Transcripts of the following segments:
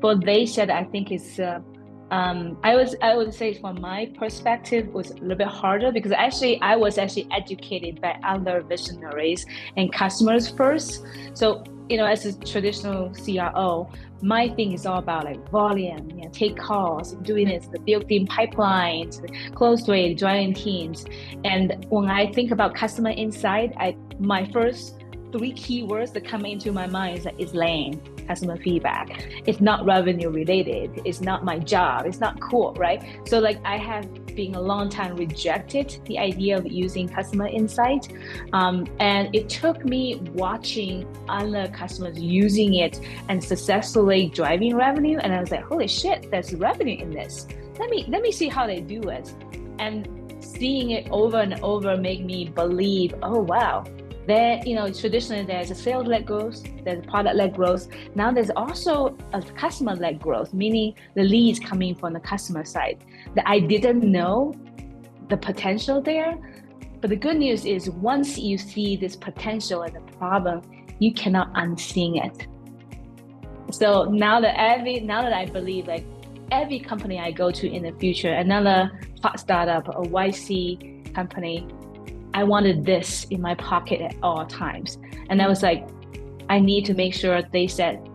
for TheySaid, I think it's I would say from my perspective was a little bit harder because I was educated by other visionaries and customers first. So as a traditional CRO, my thing is all about like volume, take calls, doing this, the building pipelines, close rate, joining teams. And when I think about customer insight, my first three keywords that come into my mind is lane, customer feedback. It's not revenue related. It's not my job. It's not cool, right? So like I have been a long time rejected the idea of using customer insight. And it took me watching other customers using it and successfully driving revenue. And I was like, holy shit, there's revenue in this. Let me see how they do it. And seeing it over and over made me believe, oh, wow. There, traditionally there's a sales-led growth, there's product-led growth. Now there's also a customer-led growth, meaning the leads coming from the customer side. That I didn't know the potential there. But the good news is once you see this potential and the problem, you cannot unsee it. So now that I believe like every company I go to in the future, another hot startup, a YC company, I wanted this in my pocket at all times. And I was like, I need to make sure they set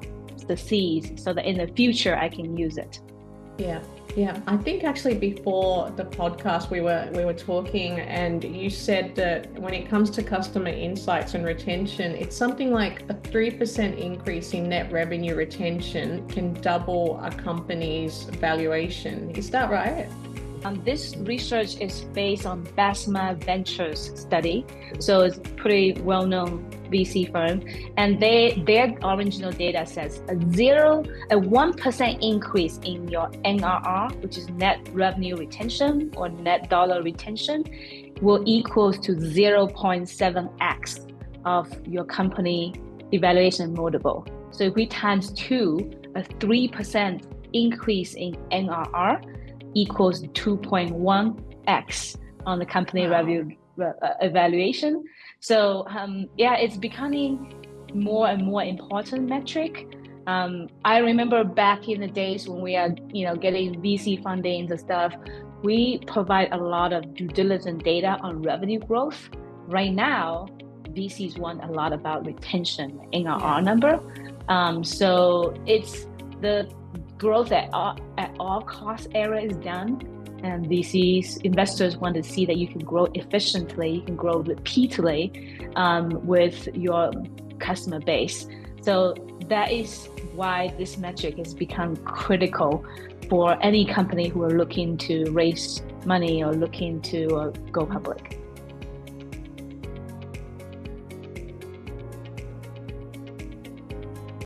the seeds so that in the future I can use it. Yeah. I think actually before the podcast we were talking, and you said that when it comes to customer insights and retention, it's something like a 3% increase in net revenue retention can double a company's valuation. Is that right? This research is based on Basma Ventures study, so it's pretty well-known VC firm, and their original data says a 1% increase in your NRR, which is net revenue retention or net dollar retention, will equals to 0.7x of your company evaluation multiple. So if we times 2, a 3% increase in NRR equals 2.1x on the company revenue evaluation. So it's becoming more and more important metric. I remember back in the days when we are getting VC fundings and stuff, we provide a lot of due diligence data on revenue growth. Right now, VCs want a lot about retention, NRR number. So it's the growth at all cost era is done, and VCs investors want to see that you can grow efficiently, you can grow repeatedly with your customer base. So that is why this metric has become critical for any company who are looking to raise money or looking to go public.